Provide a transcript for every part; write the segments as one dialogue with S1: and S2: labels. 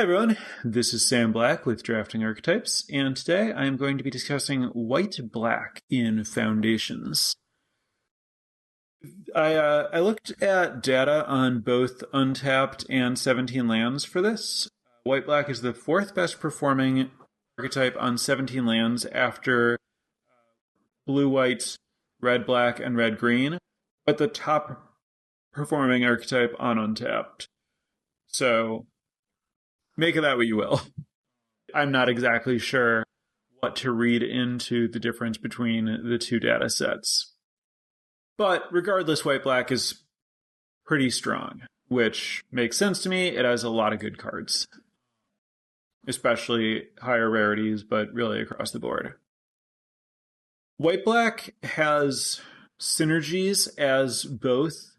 S1: everyone, this is Sam Black with Drafting Archetypes, and today I am going to be discussing white-black in Foundations. I looked at data on both untapped and 17 lands for this. White-black is the fourth best performing archetype on 17 lands after blue-white, red-black, and red-green, but the top performing archetype on untapped. So make of that what you will. I'm not exactly sure what to read into the difference between the two data sets. But regardless, white-black is pretty strong, which makes sense to me. It has a lot of good cards, especially higher rarities, but really across the board. White-black has synergies as both.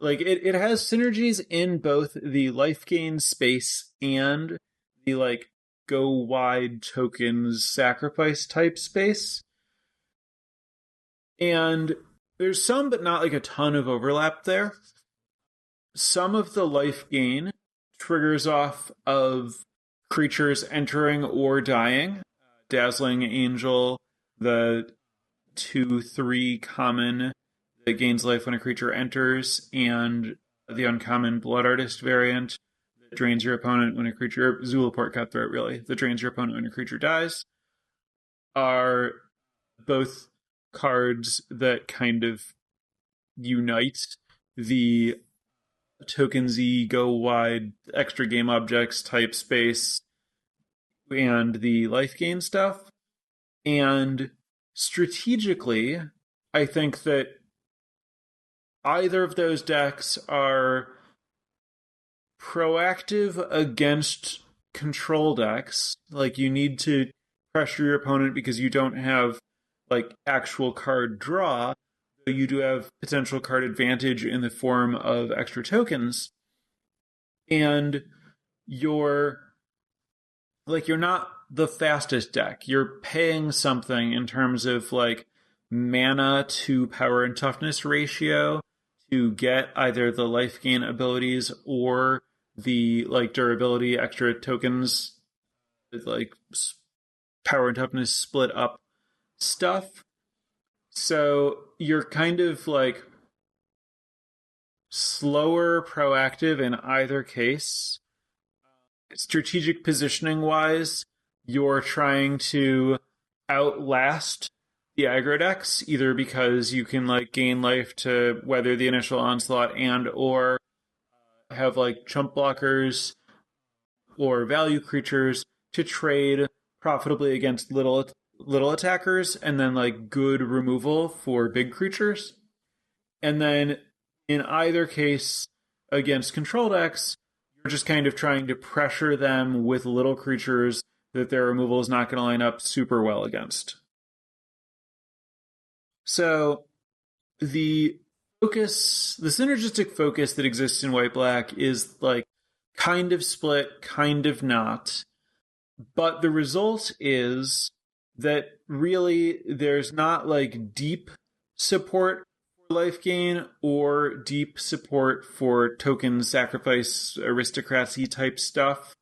S1: It has synergies in both the life gain space and the, go wide tokens sacrifice type space. And there's some, but not a ton of overlap there. Some of the life gain triggers off of creatures entering or dying. Dazzling Angel, the 2/3 common that gains life when a creature enters, and the uncommon Blood Artist variant that drains your opponent when a creature, Zulaport Cutthroat really, that drains your opponent when a creature dies, are both cards that kind of unite the tokensy, go wide, extra game objects type space and the life gain stuff. And strategically, I think that either of those decks are proactive against control decks. You need to pressure your opponent because you don't have actual card draw. You do have potential card advantage in the form of extra tokens. And you're not the fastest deck. You're paying something in terms of mana to power and toughness ratio to get either the life gain abilities or the durability extra tokens, power and toughness split up stuff. So you're kind of slower proactive in either case. Strategic positioning wise, you're trying to outlast the aggro decks, either because you can gain life to weather the initial onslaught and or have chump blockers or value creatures to trade profitably against little attackers, and then good removal for big creatures. And then in either case against control decks, you're just kind of trying to pressure them with little creatures that their removal is not going to line up super well against. So the synergistic focus that exists in white-black is kind of split, kind of not. But the result is that really there's not deep support for life gain or deep support for token sacrifice aristocracy type stuff.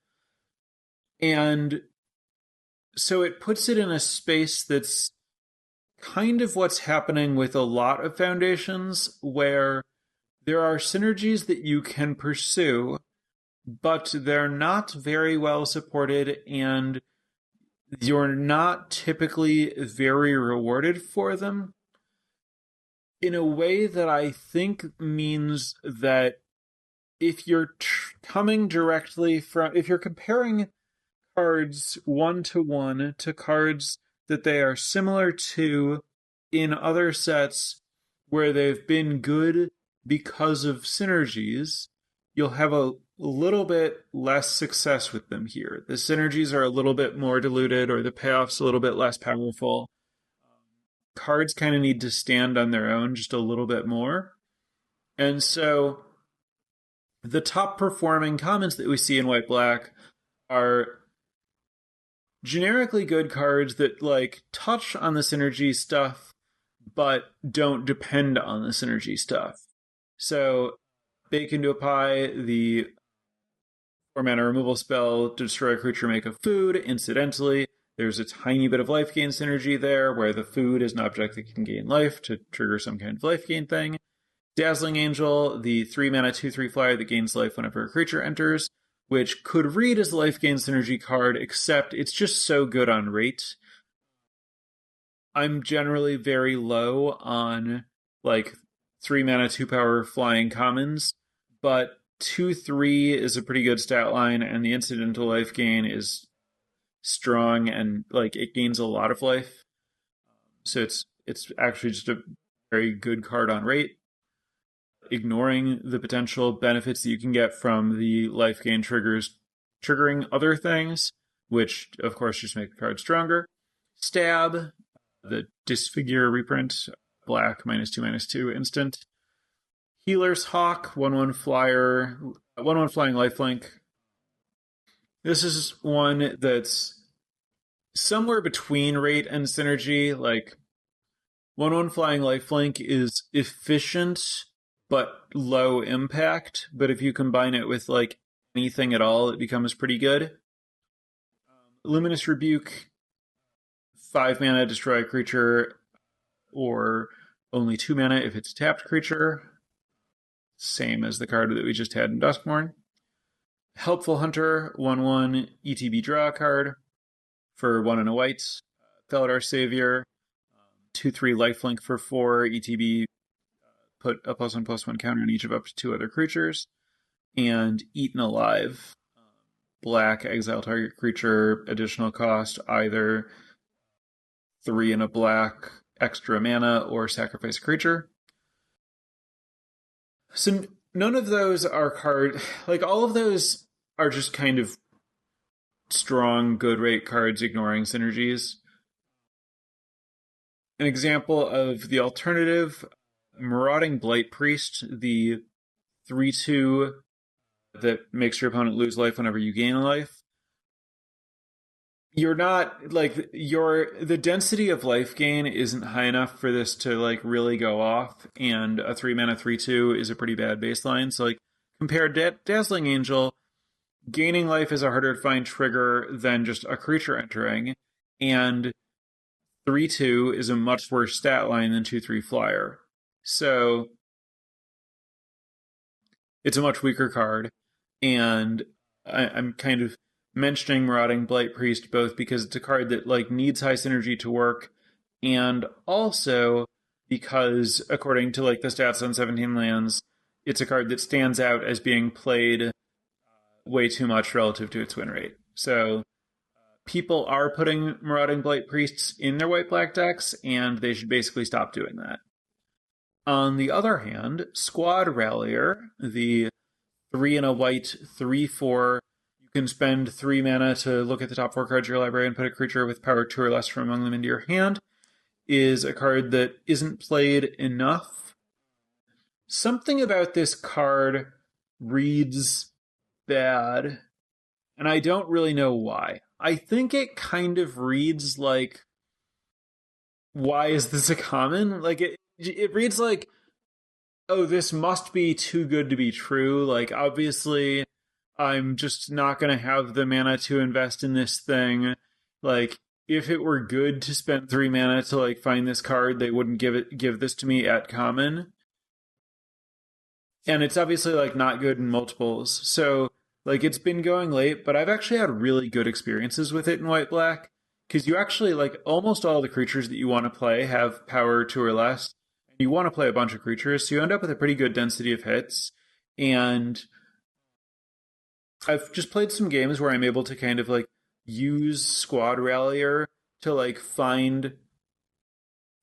S1: And so it puts it in a space that's kind of what's happening with a lot of foundations, where there are synergies that you can pursue, but they're not very well supported, and you're not typically very rewarded for them, in a way that I think means that if you're coming directly from, if you're comparing cards one-to-one to cards that they are similar to in other sets where they've been good because of synergies, you'll have a little bit less success with them here. The synergies are a little bit more diluted, or the payoff's a little bit less powerful. Cards kind of need to stand on their own just a little bit more. And so the top performing commons that we see in white-black are generically good cards that touch on the synergy stuff but don't depend on the synergy stuff. So Bake into a Pie, the 4 mana removal spell to destroy a creature, make a food. Incidentally, there's a tiny bit of life gain synergy there where the food is an object that can gain life to trigger some kind of life gain thing. Dazzling Angel, the 3 mana 2/3 flyer that gains life whenever a creature enters, which could read as a life gain synergy card, except it's just so good on rate. I'm generally very low on like 3 mana 2 power flying commons, but 2/3 is a pretty good stat line, and the incidental life gain is strong and like it gains a lot of life. So it's actually just a very good card on rate, ignoring the potential benefits that you can get from the life gain triggers triggering other things, which of course just make the card stronger. Stab, the Disfigure reprint, black -2/-2 instant. Healer's Hawk, 1/1 flyer, 1/1 flying lifelink. This is one that's somewhere between rate and synergy. Like 1/1 flying lifelink is efficient but low impact. But if you combine it with like anything at all, it becomes pretty good. Luminous Rebuke, 5 mana, destroy a creature, or only 2 mana if it's a tapped creature. Same as the card that we just had in Duskmourn. Helpful Hunter, 1/1 ETB draw a card for 1 and a white. Felidar Savior, 2/3 lifelink for 4 ETB, put a +1/+1 counter on each of up to 2 other creatures. And Eaten Alive, black, exile target creature, additional cost, either 3 and a black, extra mana, or sacrifice a creature. So none of those are like all of those are just kind of strong, good rate cards ignoring synergies. An example of the alternative, Marauding Blight Priest, the 3/2 that makes your opponent lose life whenever you gain a life. You're not like the density of life gain isn't high enough for this to like really go off, and a 3 mana 3/2 is a pretty bad baseline. So like compared to Dazzling Angel, gaining life is a harder to find trigger than just a creature entering, and 3/2 is a much worse stat line than 2/3 flyer. So it's a much weaker card, and I'm kind of mentioning Marauding Blight Priest both because it's a card that like needs high synergy to work, and also because according to like the stats on 17 lands, it's a card that stands out as being played way too much relative to its win rate. So people are putting Marauding Blight Priests in their white-black decks, and they should basically stop doing that. On the other hand, Squad Rallier, the 3 and a white 3/4, you can spend 3 mana to look at the top 4 cards of your library and put a creature with power 2 or less from among them into your hand, is a card that isn't played enough. Something about this card reads bad, and I don't really know why. I think it kind of reads like, why is this a common? Like it reads like, oh, this must be too good to be true. Like obviously I'm just not going to have the mana to invest in this thing. Like if it were good to spend 3 mana to like find this card, they wouldn't give this to me at common. And it's obviously like not good in multiples. So like it's been going late, but I've actually had really good experiences with it in white black, because you actually like almost all the creatures that you want to play have power 2 or less. And you want to play a bunch of creatures, so you end up with a pretty good density of hits. And I've just played some games where I'm able to kind of like use Squad Rallier to like find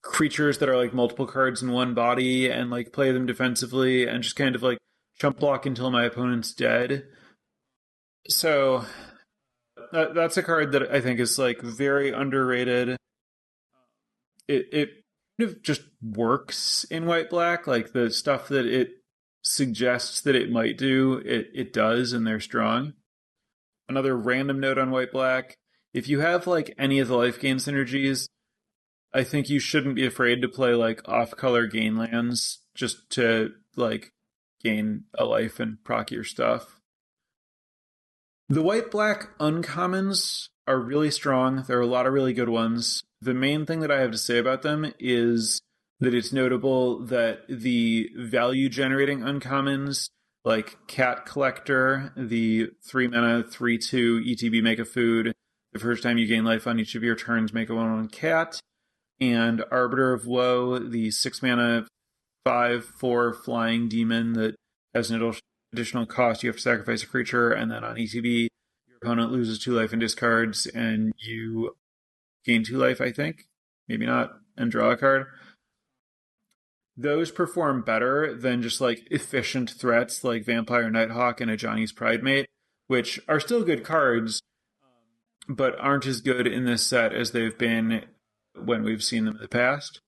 S1: creatures that are like multiple cards in one body and like play them defensively and just kind of like chump block until my opponent's dead. So that's a card that I think is like very underrated. It kind of just works in white black. Like the stuff that it suggests that it might do, it does, and they're strong. Another random note on white black: if you have like any of the life gain synergies, I think you shouldn't be afraid to play like off-color gain lands just to like gain a life and proc your stuff. The white-black uncommons are really strong. There are a lot of really good ones. The main thing that I have to say about them is that it's notable that the value-generating uncommons, like Cat Collector, the 3-mana, 3/2 ETB make a food, the first time you gain life on each of your turns, make a 1/1 cat, and Arbiter of Woe, the 6-mana, 5/4 flying demon that has an additional cost. You have to sacrifice a creature, and then on ETB, your opponent loses 2 life and discards, and you gain 2 life, I think. Maybe not, and draw a card. Those perform better than just like efficient threats like Vampire Nighthawk and a Johnny's Pridemate, which are still good cards, but aren't as good in this set as they've been when we've seen them in the past.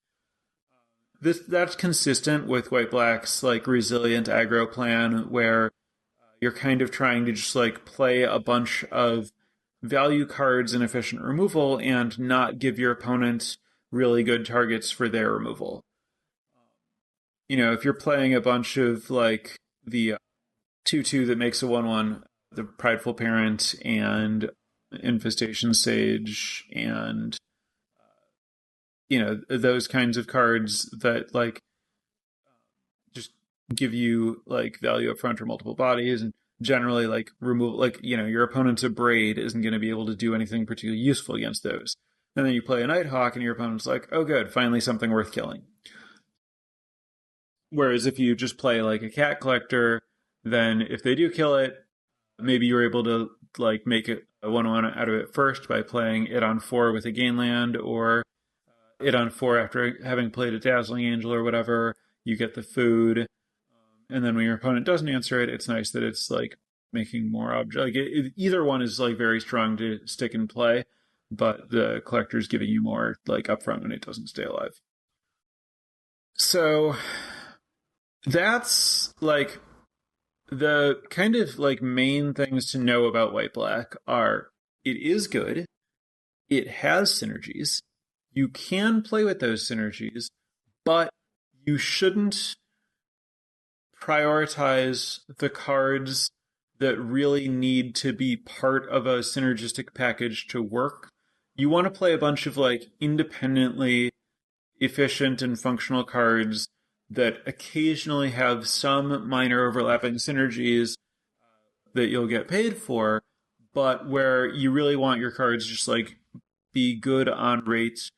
S1: That's consistent with White Black's like resilient aggro plan, where you're kind of trying to just like play a bunch of value cards and efficient removal and not give your opponent really good targets for their removal. If you're playing a bunch of like the 2/2 that makes a 1/1, the Prideful Parent and Infestation Sage and those kinds of cards that like just give you like value up front or multiple bodies, and generally like remove like your opponent's Abrade isn't going to be able to do anything particularly useful against those. And then you play a Nighthawk and your opponent's like, oh good, finally something worth killing. Whereas if you just play like a Cat Collector, then if they do kill it, maybe you're able to like make it a 1/1 out of it first by playing it on 4 with a gain land, or it on 4 after having played a Dazzling Angel or whatever. You get the food, and then when your opponent doesn't answer it, it's nice that it's like making more object. Like either one is like very strong to stick and play, but the collector's giving you more like upfront when it doesn't stay alive. So that's like the kind of like main things to know about White Black are it is good, it has synergies, you can play with those synergies, but you shouldn't prioritize the cards that really need to be part of a synergistic package to work. You want to play a bunch of like independently efficient and functional cards that occasionally have some minor overlapping synergies that you'll get paid for, but where you really want your cards just like be good on rates,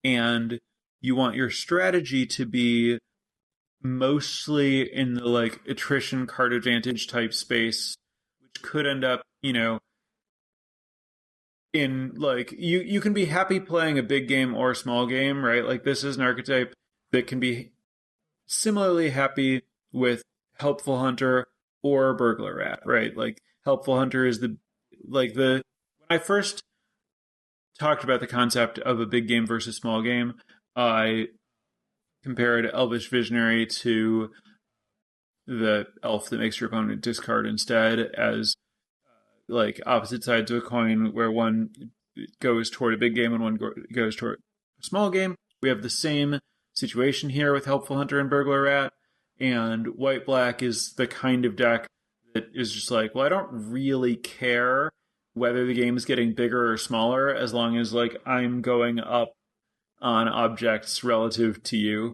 S1: and you want your strategy to be mostly in the like attrition card advantage type space, which could end up, in like you can be happy playing a big game or a small game, right? Like this is an archetype that can be similarly happy with Helpful Hunter or Burglar Rat, right? Like Helpful Hunter is when I first talked about the concept of a big game versus small game, I compared Elvish Visionary to the elf that makes your opponent discard instead, as like opposite sides of a coin, where one goes toward a big game and one goes toward a small game. We have the same situation here with Helpful Hunter and Burglar Rat, and White Black is the kind of deck that is just like, well, I don't really care whether the game is getting bigger or smaller as long as like I'm going up on objects relative to you.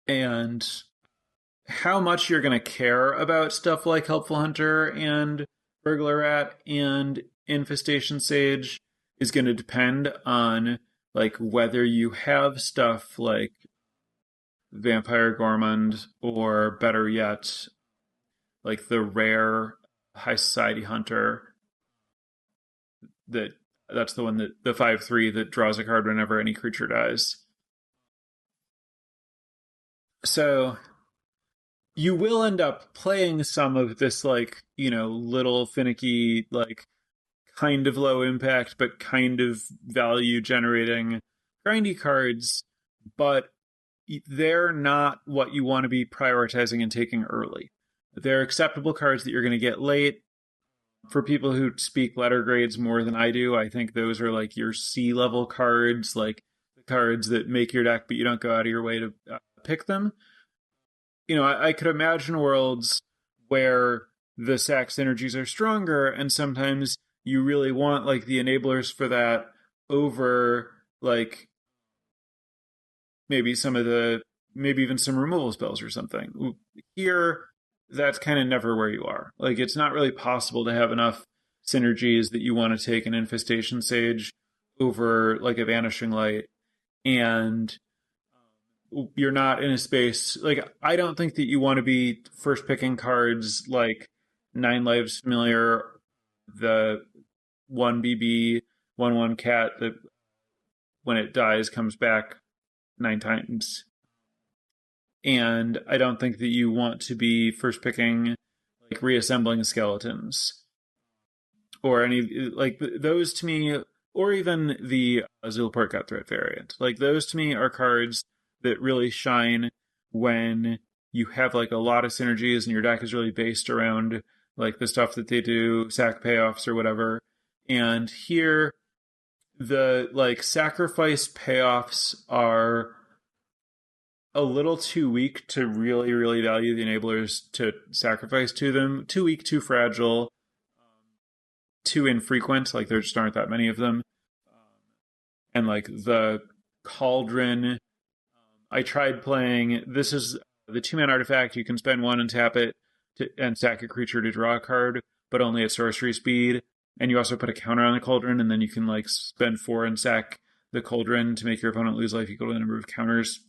S1: And how much you're going to care about stuff like Helpful Hunter and Burglar Rat and Infestation Sage is going to depend on like whether you have stuff like Vampire Gourmand, or better yet, like the rare High Society Hunter. That's the one that the 5/3 that draws a card whenever any creature dies. So you will end up playing some of this like, little finicky, like kind of low impact, but kind of value generating grindy cards, but they're not what you want to be prioritizing and taking early. They're acceptable cards that you're going to get late. For people who speak letter grades more than I do, I think those are like your C-level cards, like the cards that make your deck, but you don't go out of your way to pick them. I could imagine worlds where the sack synergies are stronger, and sometimes you really want like the enablers for that over like maybe even some removal spells or something. Here, that's kind of never where you are. Like, it's not really possible to have enough synergies that you want to take an Infestation Sage over like a Vanishing Light, and you're not in a space like I don't think that you want to be first picking cards like Nine Lives Familiar, the 1BB 1/1 cat that when it dies comes back 9 times. And I don't think that you want to be first picking like reassembling skeletons or any like those to me, or even the Zulaport Gut Threat variant. Like those to me are cards that really shine when you have like a lot of synergies and your deck is really based around like the stuff that they do, sack payoffs or whatever. And here, the like sacrifice payoffs are a little too weak to really, really value the enablers to sacrifice to them. Too weak, too fragile, too infrequent. Like there just aren't that many of them. And like the Cauldron, I tried playing. This is the 2-man artifact. You can spend 1 and tap it and sack a creature to draw a card, but only at sorcery speed. And you also put a counter on the Cauldron, and then you can like spend 4 and sack the Cauldron to make your opponent lose life equal to the number of counters.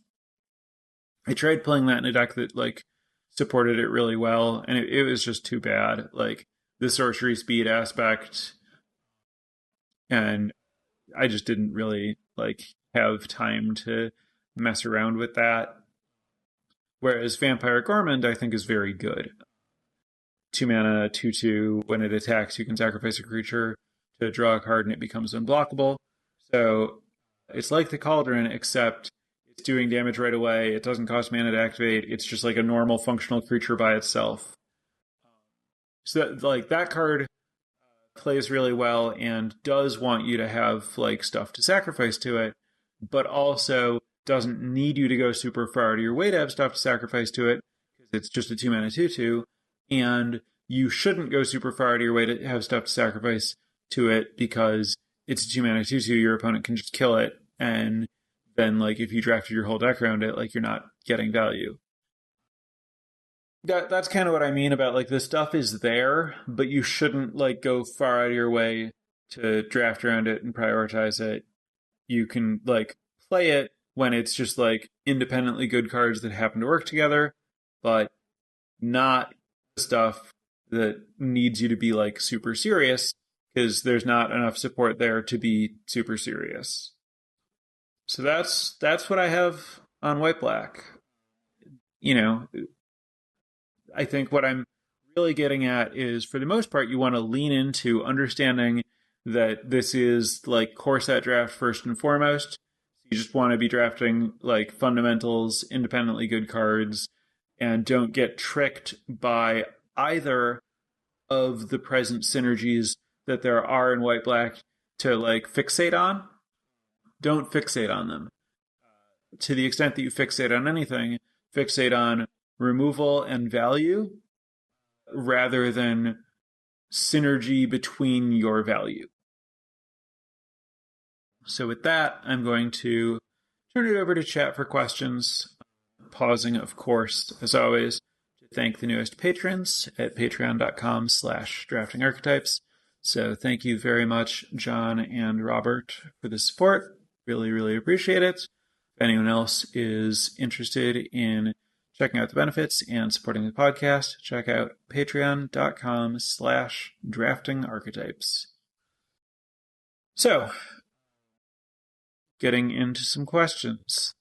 S1: I tried playing that in a deck that like supported it really well, and it was just too bad. Like the sorcery speed aspect, and I just didn't really like have time to mess around with that. Whereas Vampire Gormand, I think, is very good. 2 mana, 2/2. When it attacks, you can sacrifice a creature to draw a card, and it becomes unblockable. So it's like the Cauldron, except it's doing damage right away. It doesn't cost mana to activate. It's just like a normal functional creature by itself. So like that card plays really well and does want you to have like stuff to sacrifice to it, but also doesn't need you to go super far out of your way to have stuff to sacrifice to it because it's just a 2 mana 2/2, and you shouldn't go super far out of your way to have stuff to sacrifice to it because it's a 2 mana 2/2. Your opponent can just kill it, and then like if you drafted your whole deck around it, like you're not getting value. That's kind of what I mean about like the stuff is there, but you shouldn't like go far out of your way to draft around it and prioritize it. You can like play it when it's just like independently good cards that happen to work together, but not stuff that needs you to be like super serious because there's not enough support there to be super serious. So that's what I have on white black. You know, I think what I'm really getting at is, for the most part, you want to lean into understanding that this is like core set draft first and foremost. You just want to be drafting like fundamentals, independently good cards, and don't get tricked by either of the present synergies that there are in white black to like fixate on. Don't fixate on them. To the extent that you fixate on anything, fixate on removal and value rather than synergy between your value. So with that, I'm going to turn it over to chat for questions, pausing, of course, as always, to thank the newest patrons at patreon.com/draftingarchetypes. So thank you very much, John and Robert, for the support. Really, really appreciate it. If anyone else is interested in checking out the benefits and supporting the podcast, check out patreon.com/draftingarchetypes. So, getting into some questions.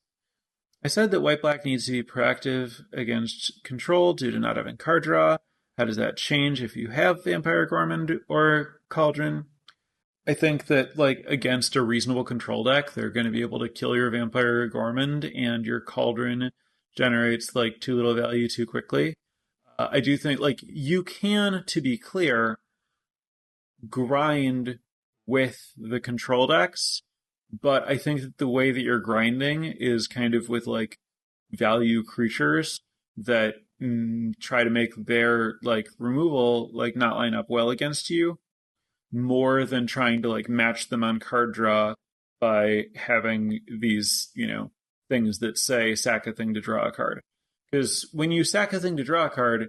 S1: I said that white-black needs to be proactive against control due to not having card draw. How does that change if you have Vampire Gormand or Cauldron? I think that, like, against a reasonable control deck, they're going to be able to kill your Vampire Gormand, and your Cauldron generates, like, too little value too quickly. I do think, like, you can, to be clear, grind with the control decks, but I think that the way that you're grinding is kind of with, like, value creatures that try to make their like removal like not line up well against you, more than trying to like match them on card draw by having these, things that say sack a thing to draw a card. Because when you sack a thing to draw a card,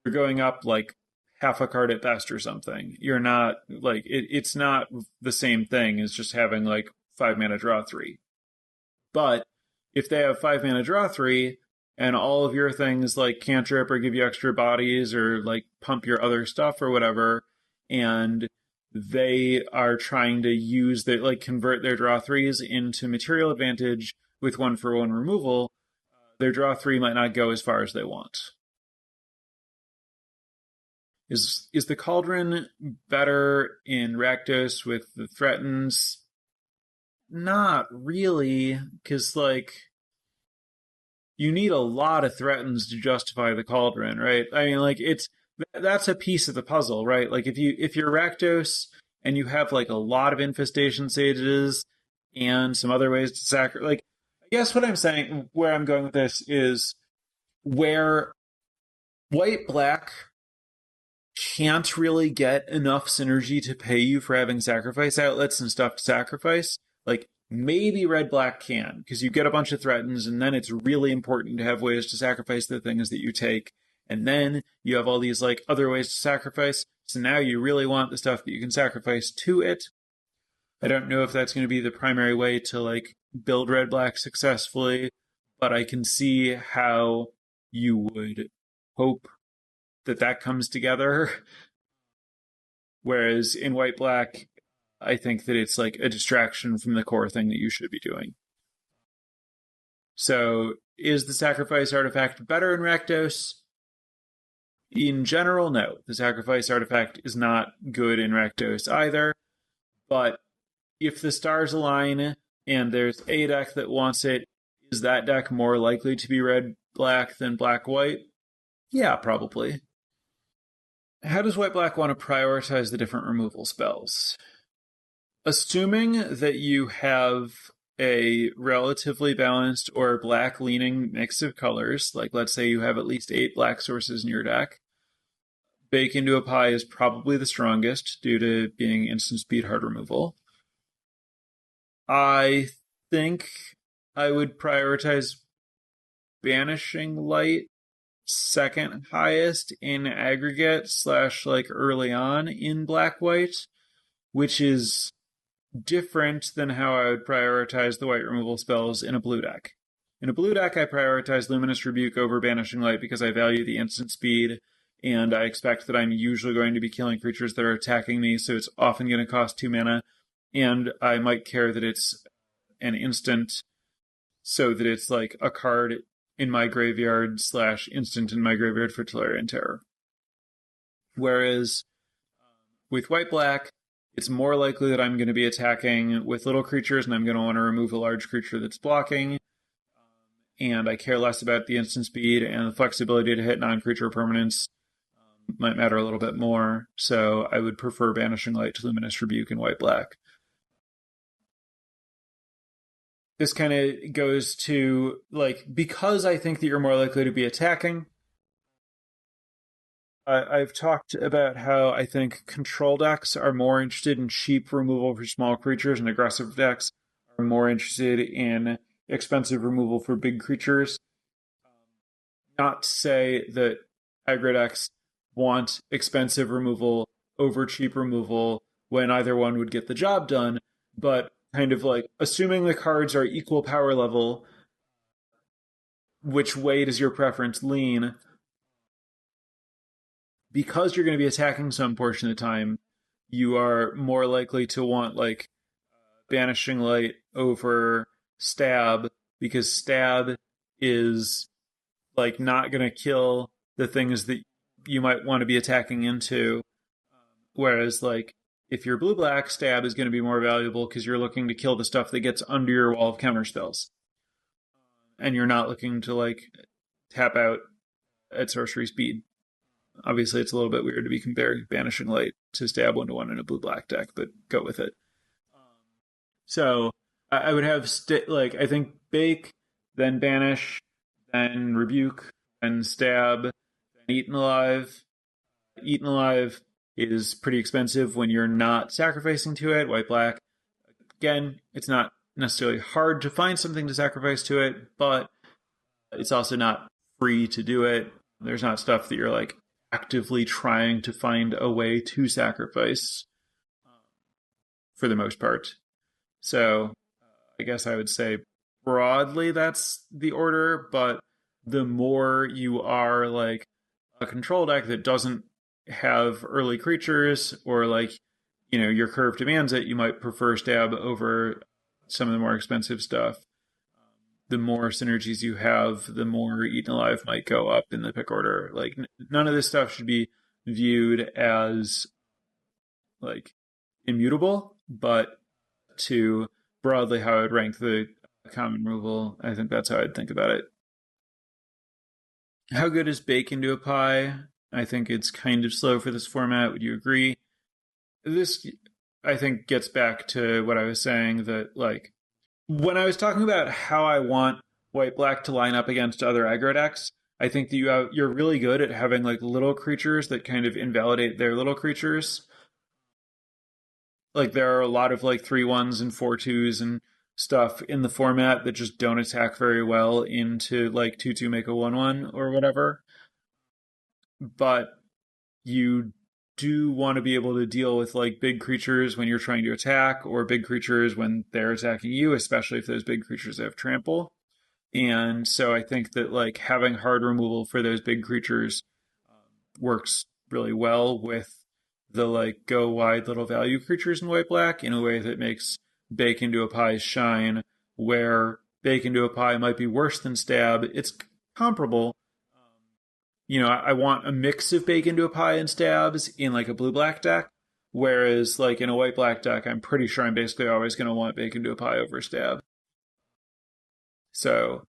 S1: you're going up like half a card at best or something. You're not like it's not the same thing as just having like 5 mana draw 3. But if they have 5 mana draw 3 and all of your things like cantrip or give you extra bodies or like pump your other stuff or whatever, and they are trying to use the like convert their draw 3s into material advantage with 1-for-1 removal, their draw 3 might not go as far as they want. Is the Cauldron better in Rakdos with the threatens? Not really, because like you need a lot of threatens to justify the Cauldron, right? I mean, like that's a piece of the puzzle, right? Like if you're Rakdos and you have like a lot of infestation sages and some other ways to sacrifice, like I guess what I'm saying, where I'm going with this is where white black can't really get enough synergy to pay you for having sacrifice outlets and stuff to sacrifice. Like maybe red black can, because you get a bunch of threatens, and then it's really important to have ways to sacrifice the things that you take. And then you have all these like other ways to sacrifice. So now you really want the stuff that you can sacrifice to it. I don't know if that's going to be the primary way to like build red black successfully, but I can see how you would hope that comes together. Whereas in white black, I think that it's like a distraction from the core thing that you should be doing. So is the sacrifice artifact better in Rakdos? In general, no. The sacrifice artifact is not good in Rakdos either. But if the stars align and there's a deck that wants it, is that deck more likely to be red-black than black-white? Yeah, probably. How does white-black want to prioritize the different removal spells? Assuming that you have a relatively balanced or black-leaning mix of colors, like let's say you have at least 8 black sources in your deck, Bake into a Pie is probably the strongest due to being instant speed hard removal. I think I would prioritize Banishing Light second highest in aggregate / like early on in black-white, which is different than how I would prioritize the white removal spells in a blue deck. In a blue deck, I prioritize Luminous Rebuke over Banishing Light because I value the instant speed, and I expect that I'm usually going to be killing creatures that are attacking me, so it's often going to cost 2 mana, and I might care that it's an instant so that it's like a card in my graveyard / instant in my graveyard for Tolarian Terror. Whereas with white-black, it's more likely that I'm going to be attacking with little creatures and I'm going to want to remove a large creature that's blocking. And I care less about the instant speed, and the flexibility to hit non-creature permanents might matter a little bit more. So I would prefer Banishing Light to Luminous Rebuke in white-black. This kind of goes to, like, because I think that you're more likely to be attacking, I've talked about how I think control decks are more interested in cheap removal for small creatures, and aggressive decks are more interested in expensive removal for big creatures. Not to say that aggro decks want expensive removal over cheap removal when either one would get the job done, but kind of like assuming the cards are equal power level, which way does your preference lean? Because you're going to be attacking some portion of the time, you are more likely to want like Banishing Light over Stab, because Stab is like not going to kill the things that you might want to be attacking into. Whereas like if you're blue-black, Stab is going to be more valuable because you're looking to kill the stuff that gets under your wall of counterspells. And you're not looking to like tap out at sorcery speed. Obviously, it's a little bit weird to be comparing Banishing Light to Stab 1-1 in a blue-black deck, but go with it. So I would have, I think Bake, then Banish, then Rebuke, then stab, then eaten alive. Eaten alive is pretty expensive when you're not sacrificing to it. White black, again, it's not necessarily hard to find something to sacrifice to it, but it's also not free to do it. There's not stuff that you're like actively trying to find a way to sacrifice for the most part. So I guess I would say broadly that's the order, but the more you are like a control deck that doesn't have early creatures, or like, your curve demands it, you might prefer stab over some of the more expensive stuff. The more synergies you have, the more eaten alive might go up in the pick order. Like, none of this stuff should be viewed as like immutable, but to broadly how I'd rank the common removal, I think that's how I'd think about it. How good is bake into a pie? I think it's kind of slow for this format. Would you agree? This, I think, gets back to what I was saying, that like when I was talking about how I want white black to line up against other aggro decks, I think that you're really good at having like little creatures that kind of invalidate their little creatures. Like there are a lot of like 3/1s and 4/2s and stuff in the format that just don't attack very well into like 2/2 make a 1/1 or whatever. But you do want to be able to deal with like big creatures when you're trying to attack, or big creatures when they're attacking you, especially if those big creatures have trample. And so I think that like having hard removal for those big creatures works really well with the like go wide little value creatures in white black in a way that makes bake into a pie shine, where bake into a pie might be worse than stab. It's comparable. I want a mix of bake into a pie and stabs in like a blue black deck, whereas like in a white black deck, I'm pretty sure I'm basically always going to want bake into a pie over stab. So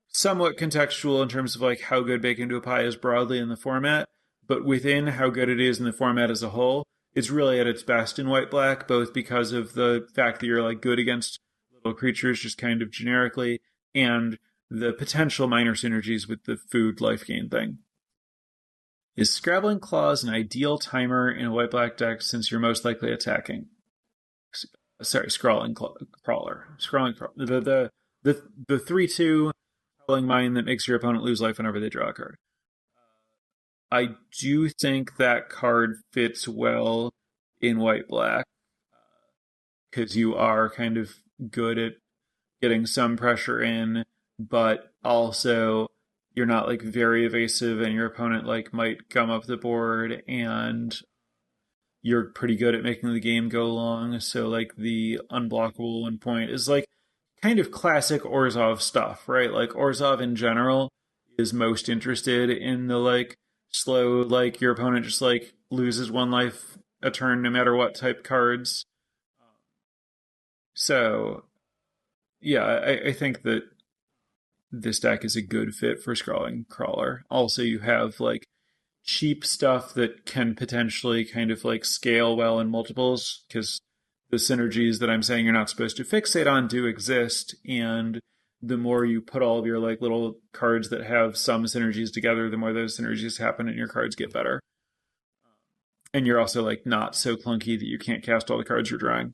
S1: somewhat contextual in terms of like how good bake into a pie is broadly in the format, but within how good it is in the format as a whole, it's really at its best in white black, both because of the fact that you're like good against little creatures just kind of generically, and the potential minor synergies with the food life gain thing. Is Scrabbling Claws an ideal timer in a white black deck since you're most likely attacking? Sorry, Crawler. The 3/2 Howling Mine that makes your opponent lose life whenever they draw a card. I do think that card fits well in white black because you are kind of good at getting some pressure in, but also you're not like very evasive, and your opponent like might gum up the board, and you're pretty good at making the game go long. So like the unblockable 1 point is like kind of classic Orzhov stuff, right? Like Orzhov in general is most interested in the like slow, like your opponent just like loses 1 life a turn no matter what type cards. So yeah, I think that this deck is a good fit for Scrawling Crawler. Also, you have like cheap stuff that can potentially kind of like scale well in multiples, because the synergies that I'm saying you're not supposed to fixate on do exist, and the more you put all of your like little cards that have some synergies together, the more those synergies happen and your cards get better. And you're also like not so clunky that you can't cast all the cards you're drawing.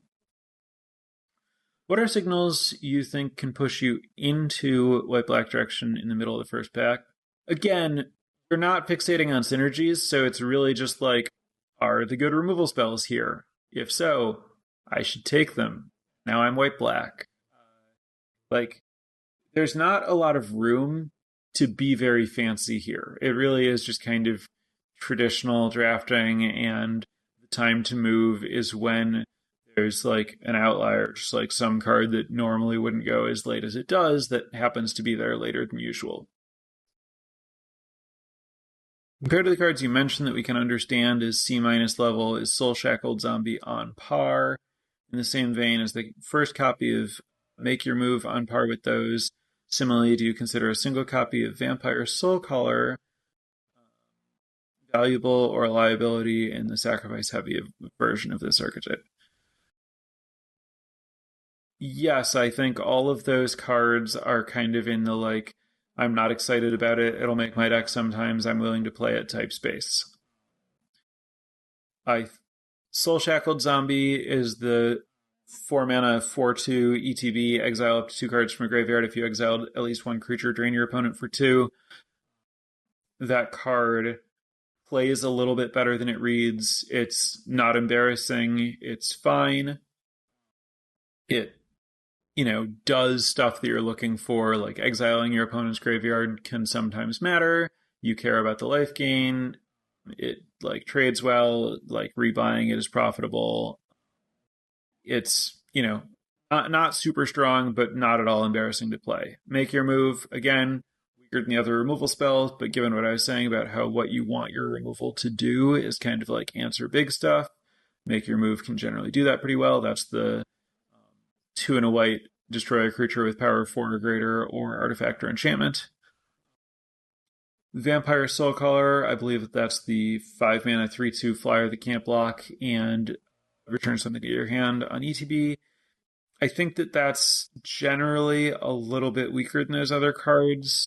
S1: What are signals you think can push you into white-black direction in the middle of the first pack? Again, you're not fixating on synergies, so it's really just like, are the good removal spells here? If so, I should take them. Now I'm white-black. Like, there's not a lot of room to be very fancy here. It really is just kind of traditional drafting, and the time to move is when there's like an outlier, just like some card that normally wouldn't go as late as it does that happens to be there later than usual. Compared to the cards you mentioned that we can understand as C- level, is Soul Shackled Zombie on par? In the same vein as the first copy of Make Your Move on par with those? Similarly, do you consider a single copy of Vampire Soul Caller valuable or a liability in the sacrifice-heavy version of this archetype? Yes, I think all of those cards are kind of in the like I'm not excited about it. It'll make my deck sometimes. I'm willing to play at type space. I Soul Shackled Zombie is the 4 mana 4/2 ETB. Exile up to 2 cards from a graveyard. If you exiled at least 1 creature, drain your opponent for 2. That card plays a little bit better than it reads. It's not embarrassing. It's fine. It, does stuff that you're looking for, like exiling your opponent's graveyard can sometimes matter. You care about the life gain. It like trades well, like rebuying it is profitable. It's, not super strong, but not at all embarrassing to play. Make your move, again, weaker than the other removal spells, but given what I was saying about how what you want your removal to do is kind of like answer big stuff, make your move can generally do that pretty well. That's the 2 and a white, destroy a creature with power 4 or greater, or artifact or enchantment. Vampire Soulcaller, I believe that's the 5 mana 3/2 flyer that can't block and return something to your hand on ETB. I think that that's generally a little bit weaker than those other cards.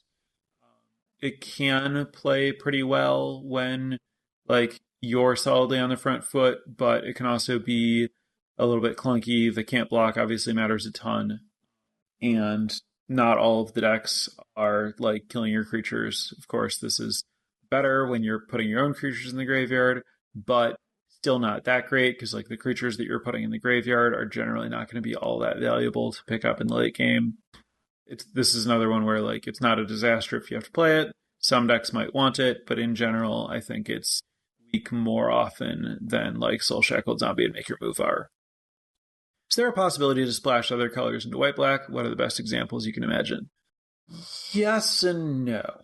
S1: It can play pretty well when like you're solidly on the front foot, but it can also be a little bit clunky. The can't block obviously matters a ton, and not all of the decks are like killing your creatures. Of course, this is better when you're putting your own creatures in the graveyard, but still not that great because like the creatures that you're putting in the graveyard are generally not going to be all that valuable to pick up in the late game. This is another one where like it's not a disaster if you have to play it. Some decks might want it, but in general, I think it's weak more often than like Soul Shackled Zombie and Make Your Move are. Is there a possibility to splash other colors into white-black? What are the best examples you can imagine? Yes and no.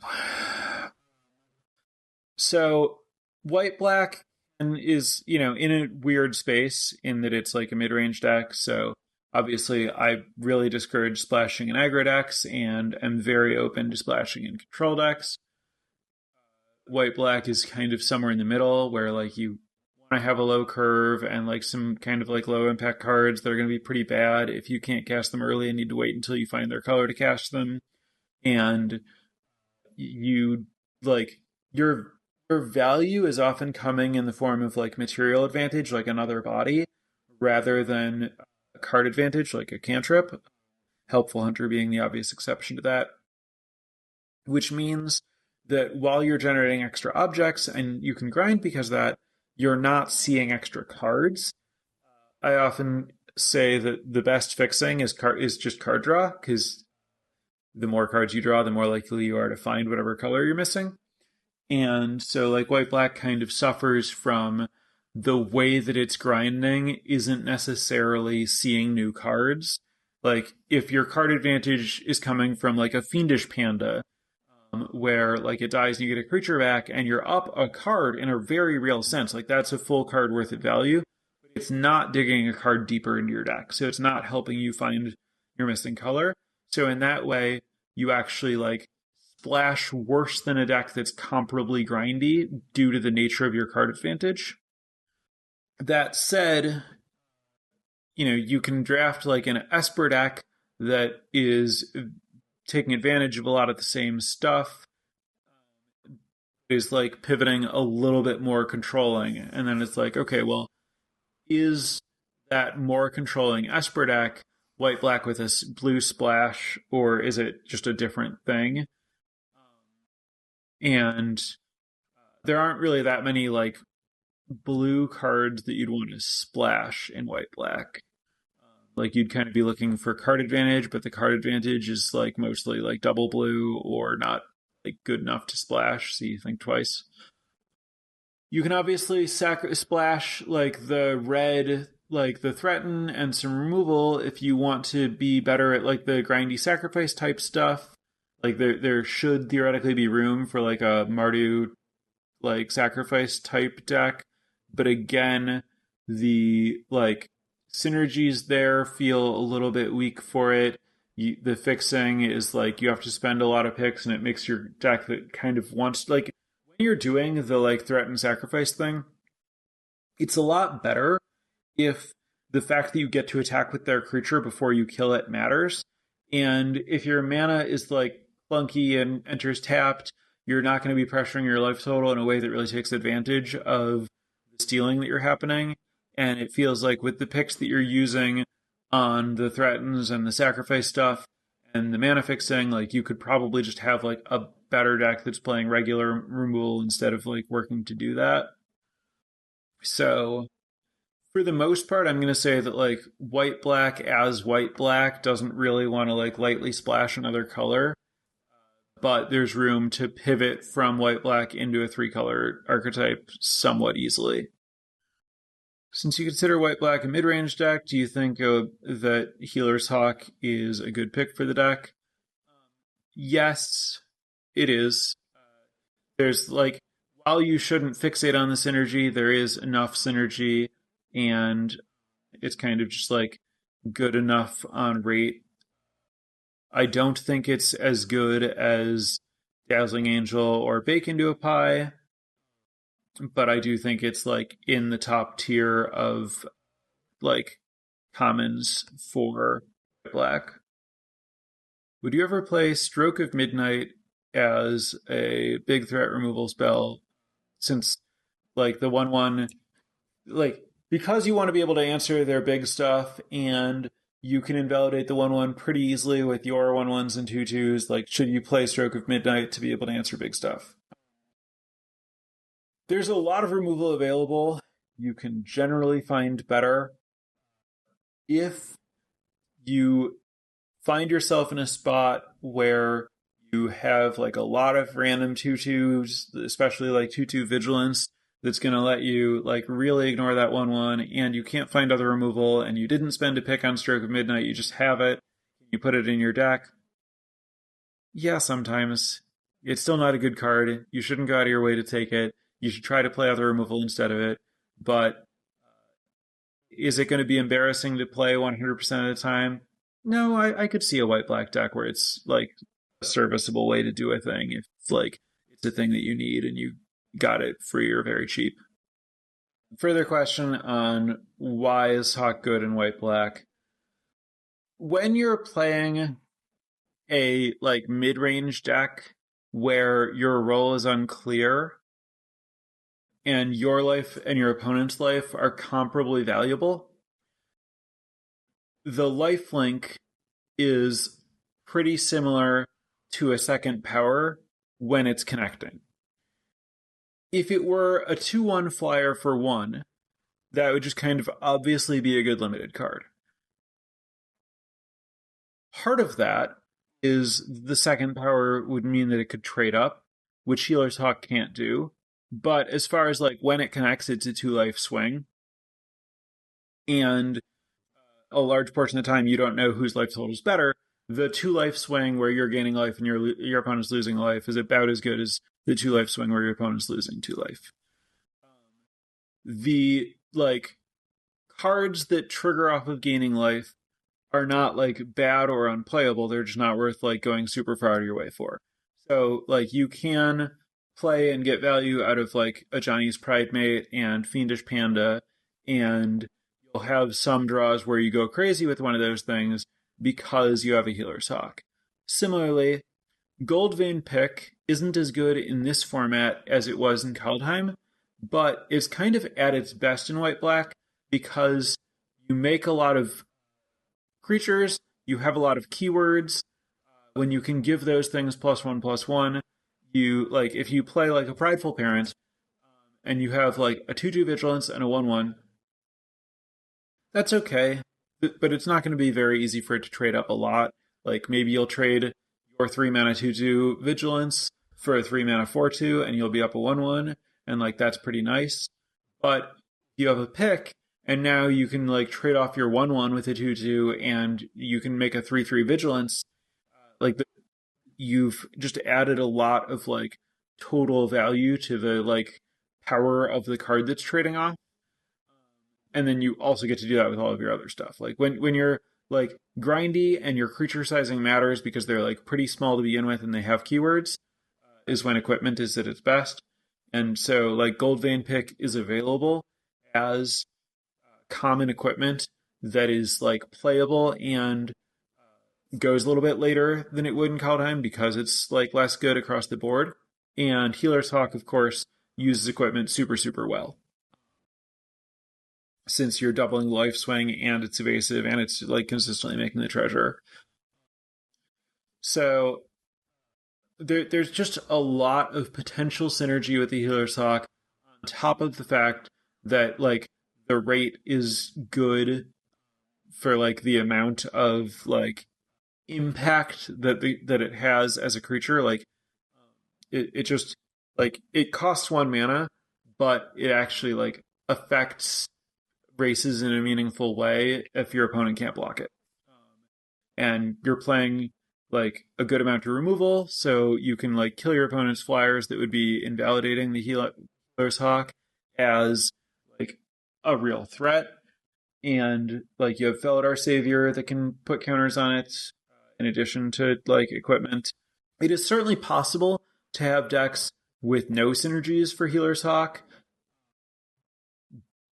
S1: So white-black is, in a weird space in that it's like a mid-range deck. So obviously I really discourage splashing in aggro decks and am very open to splashing in control decks. White-black is kind of somewhere in the middle where like you want to have a low curve and like some kind of like low impact cards that are going to be pretty bad if you can't cast them early and need to wait until you find their color to cast them. And you like your value is often coming in the form of like material advantage, like another body, rather than a card advantage, like a cantrip. Helpful Hunter being the obvious exception to that. Which means that while you're generating extra objects and you can grind because of that, you're not seeing extra cards. I often say that the best fixing is just card draw, because the more cards you draw, the more likely you are to find whatever color you're missing. And so like white-black kind of suffers from the way that it's grinding isn't necessarily seeing new cards. Like if your card advantage is coming from like a Fiendish Panda, where like it dies and you get a creature back and you're up a card in a very real sense, like that's a full card worth of value. It's not digging a card deeper into your deck, so it's not helping you find your missing color. So in that way, you actually like splash worse than a deck that's comparably grindy due to the nature of your card advantage. That said, you can draft like an Esper deck that is taking advantage of a lot of the same stuff, is like pivoting a little bit more controlling. And then it's like, okay, well, is that more controlling Esper deck white-black with a blue splash, or is it just a different thing? And there aren't really that many like blue cards that you'd want to splash in white-black. Like you'd kind of be looking for card advantage, but the card advantage is like mostly like double blue or not like good enough to splash, so you think twice. You can obviously splash like the red, like the threaten and some removal if you want to be better at like the grindy sacrifice type stuff. Like there should theoretically be room for like a Mardu like sacrifice type deck, but again, the like synergies there feel a little bit weak for it. The fixing is like you have to spend a lot of picks, and it makes your deck that kind of wants like when you're doing the like threat and sacrifice thing, it's a lot better if the fact that you get to attack with their creature before you kill it matters. And if your mana is like clunky and enters tapped, you're not going to be pressuring your life total in a way that really takes advantage of the stealing that you're happening. And it feels like with the picks that you're using on the threatens and the sacrifice stuff and the mana fixing, like you could probably just have like a better deck that's playing regular removal instead of like working to do that. So for the most part, I'm going to say that like white black as white black doesn't really want to like lightly splash another color, but there's room to pivot from white black into a 3-color archetype somewhat easily. Since you consider white black a mid-range deck, do you think that Healer's Hawk is a good pick for the deck? Yes, it is. There's like, while you shouldn't fixate on the synergy, there is enough synergy, and it's kind of just like good enough on rate. I don't think it's as good as Dazzling Angel or Bake Into a Pie, but I do think it's like in the top tier of like commons for black. Would you ever play Stroke of Midnight as a big threat removal spell? Since like the 1/1, like because you want to be able to answer their big stuff and you can invalidate the 1/1 pretty easily with your 1/1s and 2/2s, like should you play Stroke of Midnight to be able to answer big stuff? There's a lot of removal available. You can generally find better. If you find yourself in a spot where you have like a lot of random 2/2s, especially like 2/2 Vigilance, that's going to let you like really ignore that 1/1, and you can't find other removal, and you didn't spend a pick on Stroke of Midnight, you just have it, you put it in your deck. Yeah, sometimes. It's still not a good card. You shouldn't go out of your way to take it. You should try to play other removal instead of it. But is it going to be embarrassing to play 100% of the time? No, I could see a white-black deck where it's like a serviceable way to do a thing if it's like it's a thing that you need and you got it free or very cheap. Further question on why is Hawk good in white-black? When you're playing a like mid-range deck where your role is unclear and your life and your opponent's life are comparably valuable, the lifelink is pretty similar to a second power when it's connecting. If it were a 2/1 flyer for 1, that would just kind of obviously be a good limited card. Part of that is the second power would mean that it could trade up, which Healer's Hawk can't do. But as far as like when it connects, it's a 2-life swing. And a large portion of the time, you don't know whose life total is better. The 2-life swing where you're gaining life and your opponent's losing life is about as good as the 2-life swing where your opponent's losing 2 life. The like cards that trigger off of gaining life are not like bad or unplayable. They're just not worth like going super far out of your way for. So like you can play and get value out of like a Johnny's Pridemate and Fiendish Panda, and you'll have some draws where you go crazy with one of those things because you have a Healer's Hawk. Similarly, Goldvein Pick isn't as good in this format as it was in Kaldheim, but it's kind of at its best in white-black because you make a lot of creatures, you have a lot of keywords. When you can give those things +1/+1, you like if you play like a Prideful Parent and you have like a 2/2 Vigilance and a 1/1, that's okay, but it's not going to be very easy for it to trade up a lot. Like maybe you'll trade your 3-mana 2/2 Vigilance for a 3-mana 4/2 and you'll be up a 1/1, and like that's pretty nice. But you have a pick, and now you can like trade off your 1/1 with a 2/2 and you can make a 3/3 Vigilance. Like you've just added a lot of like total value to the like power of the card that's trading off. And then you also get to do that with all of your other stuff. Like when you're like grindy and your creature sizing matters because they're like pretty small to begin with and they have keywords, is when equipment is at its best. And so like Goldvein Pick is available as common equipment that is like playable and goes a little bit later than it would in Kaldheim because it's like less good across the board. And Healer's Hawk, of course, uses equipment super, super well. Since you're doubling life swing and it's evasive and it's like consistently making the treasure. So there's just a lot of potential synergy with the Healer's Hawk on top of the fact that like the rate is good for like the amount of like impact that it has as a creature. Like it just like it costs 1 mana, but it actually like affects races in a meaningful way if your opponent can't block it. And you're playing like a good amount of removal, so you can like kill your opponent's flyers that would be invalidating the Healer's Hawk as like a real threat. And like you have Felidar Savior that can put counters on it in addition to like equipment. It is certainly possible to have decks with no synergies for Healer's Hawk,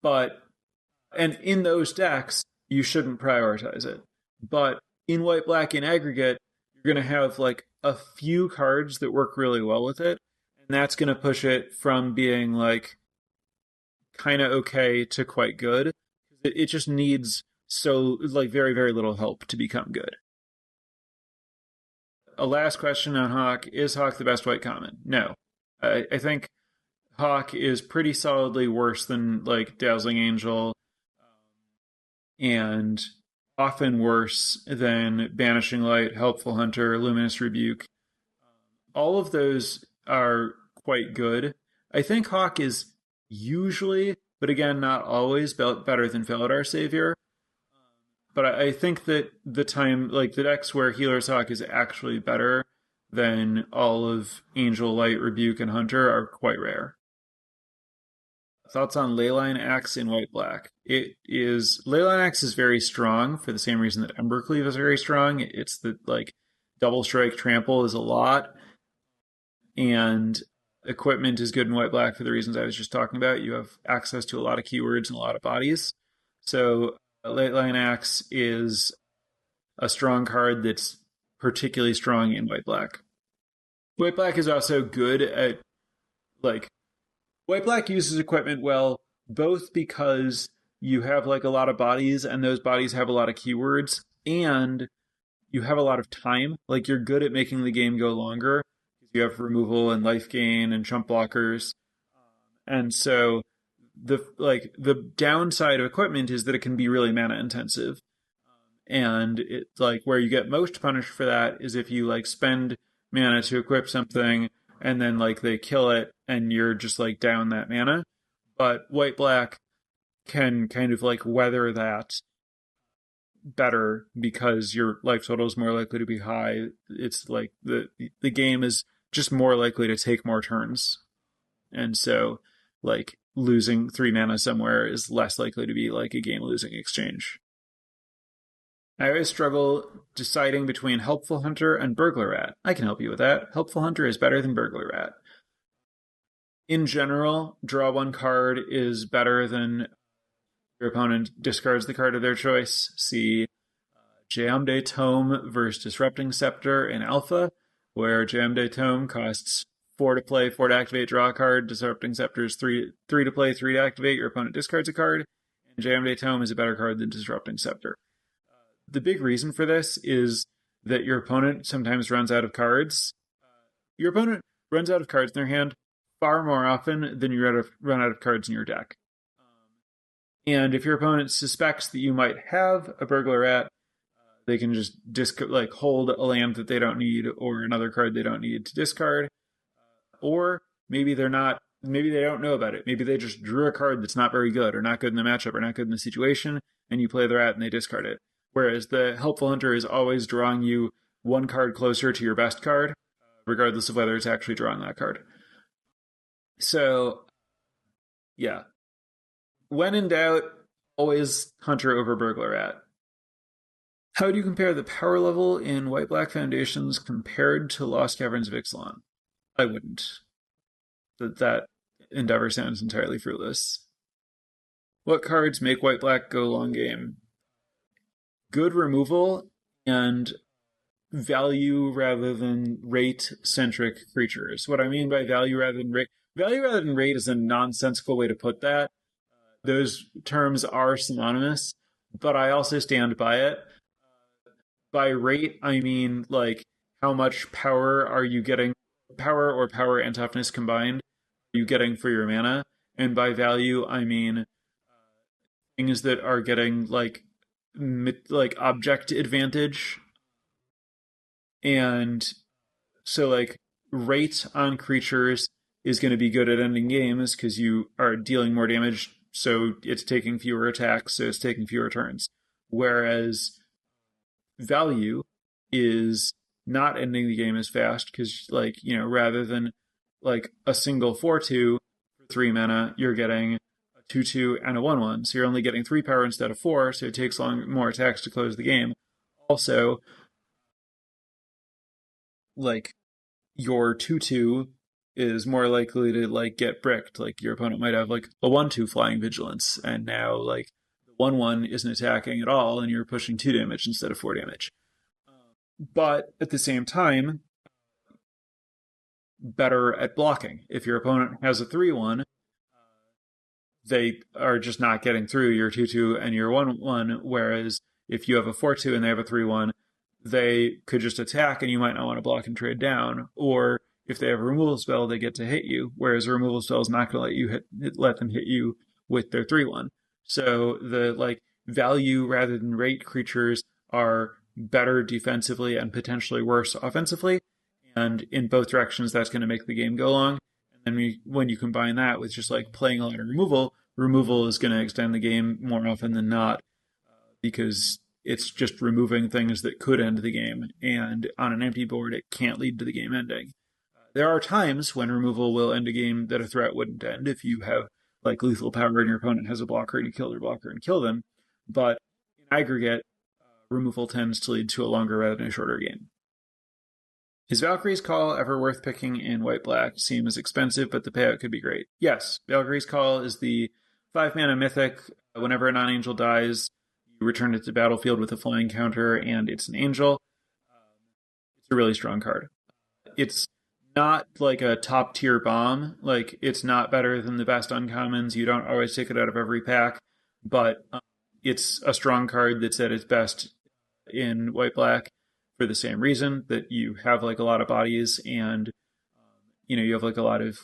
S1: but and in those decks you shouldn't prioritize it. But in white black in aggregate, you're going to have like a few cards that work really well with it, and that's going to push it from being like kind of okay to quite good. It just needs so like very, very little help to become good. A last question on Hawk. Is Hawk the best white common? No. I think Hawk is pretty solidly worse than like Dazzling Angel, and often worse than Banishing Light, Helpful Hunter, Luminous Rebuke. All of those are quite good. I think Hawk is usually, but again, not always, better than Felidar Savior. But I think that the time, like the decks where Healer's Hawk is actually better than all of Angel, Light, Rebuke, and Hunter are quite rare. Thoughts on Leyline Axe in white black? Leyline Axe is very strong for the same reason that Embercleave is very strong. It's the like double strike trample is a lot, and equipment is good in white black for the reasons I was just talking about. You have access to a lot of keywords and a lot of bodies. So Leyline Axe is a strong card that's particularly strong in white black. White black is also good at like white black uses equipment well, both because you have like a lot of bodies and those bodies have a lot of keywords, and you have a lot of time. Like you're good at making the game go longer because you have removal and life gain and chump blockers. And so the downside of equipment is that it can be really mana intensive. And it's like where you get most punished for that is if you like spend mana to equip something and then like they kill it and you're just like down that mana. But white black can kind of like weather that better because your life total is more likely to be high. It's like the game is just more likely to take more turns. And so like losing 3 mana somewhere is less likely to be like a game losing exchange. I always struggle deciding between Helpful Hunter and Burglar Rat. I can help you with that. Helpful Hunter is better than Burglar Rat. In general, draw 1 card is better than your opponent discards the card of their choice. See Jayamde Tome versus Disrupting Scepter in Alpha, where Jayamde Tome costs 4 to play, 4 to activate, draw a card. Disrupting Scepter is 3 to play, 3 to activate. Your opponent discards a card. And Jayamde Tome is a better card than Disrupting Scepter. The big reason for this is that your opponent sometimes runs out of cards. Your opponent runs out of cards in their hand far more often than you run out of cards in your deck. And if your opponent suspects that you might have a Burglar Rat, they can just hold a land that they don't need or another card they don't need to discard. Or maybe they don't know about it. Maybe they just drew a card that's not very good or not good in the matchup or not good in the situation, and you play the rat and they discard it. Whereas the Helpful Hunter is always drawing you 1 card closer to your best card, regardless of whether it's actually drawing that card. So, yeah. When in doubt, always Hunter over Burglar Rat. How do you compare the power level in White-Black Foundations compared to Lost Caverns of Ixalan? I wouldn't. That endeavor sounds entirely fruitless. What cards make White-Black go long game? Good removal and value rather than rate centric creatures. What I mean by value rather than rate is a nonsensical way to put that. Those terms are synonymous, but I also stand by it. By rate, I mean like how much power are you getting, power or power and toughness combined, are you getting for your mana? And by value, I mean things that are getting like object advantage. And so like rate on creatures is going to be good at ending games because you are dealing more damage, so it's taking fewer attacks, so it's taking fewer turns. Whereas value is not ending the game as fast because, like, you know, rather than like a single 4/2 for 3 mana, you're getting a 2/2 and a 1/1. So you're only getting 3 power instead of 4, so it takes more attacks to close the game. Also, like, your 2/2 is more likely to like get bricked. Like your opponent might have like a 1/2 flying vigilance, and now like the 1/1 isn't attacking at all, and you're pushing 2 damage instead of 4 damage. But at the same time, better at blocking. If your opponent has a 3/1, they are just not getting through your 2/2 and your 1/1. Whereas if you have a 4/2 and they have a 3/1, they could just attack and you might not want to block and trade down. Or if they have a removal spell, they get to hit you, whereas a removal spell is not going to let them hit you with their 3/1. So the like value rather than rate creatures are better defensively and potentially worse offensively. And in both directions, that's going to make the game go long. And then when you combine that with just like playing a lot of removal is going to extend the game more often than not because it's just removing things that could end the game. And on an empty board, it can't lead to the game ending. There are times when removal will end a game that a threat wouldn't end if you have like lethal power and your opponent has a blocker and you kill their blocker and kill them. But in aggregate, removal tends to lead to a longer rather than a shorter game. Is Valkyrie's Call ever worth picking in white-black? Seems expensive, but the payout could be great. Yes, Valkyrie's Call is the 5-mana mythic. Whenever a non-angel dies, you return it to the battlefield with a flying counter, and it's an angel. It's a really strong card. It's not like a top-tier bomb. Like, it's not better than the best uncommons. You don't always take it out of every pack, but it's a strong card that's at its best in white-black for the same reason that you have like a lot of bodies and you have like a lot of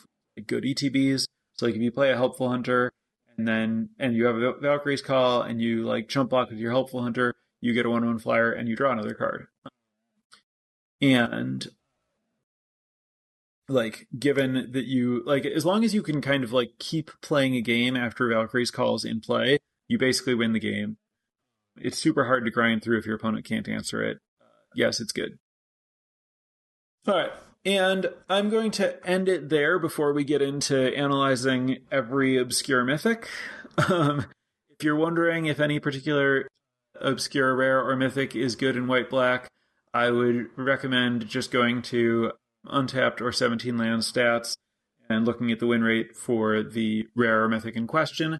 S1: good ETBs. So like if you play a helpful hunter and you have a Valkyrie's Call and you like jump block with your helpful hunter, you get a 1/1 flyer and you draw another card. And like given that you like as long as you can kind of like keep playing a game after Valkyrie's Call's in play, you basically win the game. It's super hard to grind through if your opponent can't answer it. Yes, it's good. All right. And I'm going to end it there before we get into analyzing every obscure mythic. If you're wondering if any particular obscure rare or mythic is good in white-black, I would recommend just going to Untapped or 17 land stats and looking at the win rate for the rare or mythic in question. It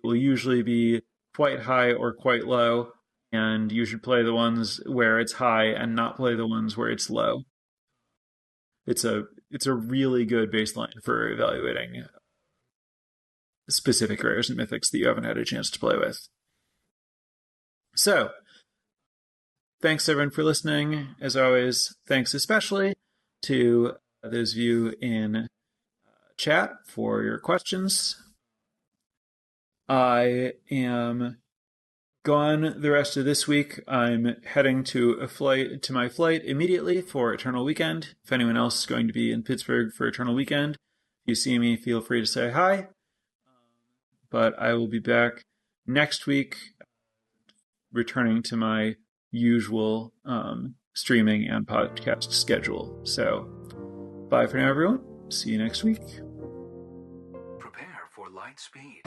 S1: will usually be quite high or quite low. And you should play the ones where it's high and not play the ones where it's low. It's a really good baseline for evaluating specific rares and mythics that you haven't had a chance to play with. So, thanks everyone for listening. As always, thanks especially to those of you in chat for your questions. I am gone the rest of this week. I'm heading to my flight immediately for Eternal Weekend. If anyone else is going to be in Pittsburgh for Eternal Weekend, if you see me, feel free to say hi. But I will be back next week, returning to my usual streaming and podcast schedule. So, bye for now, everyone. See you next week.
S2: Prepare for light speed.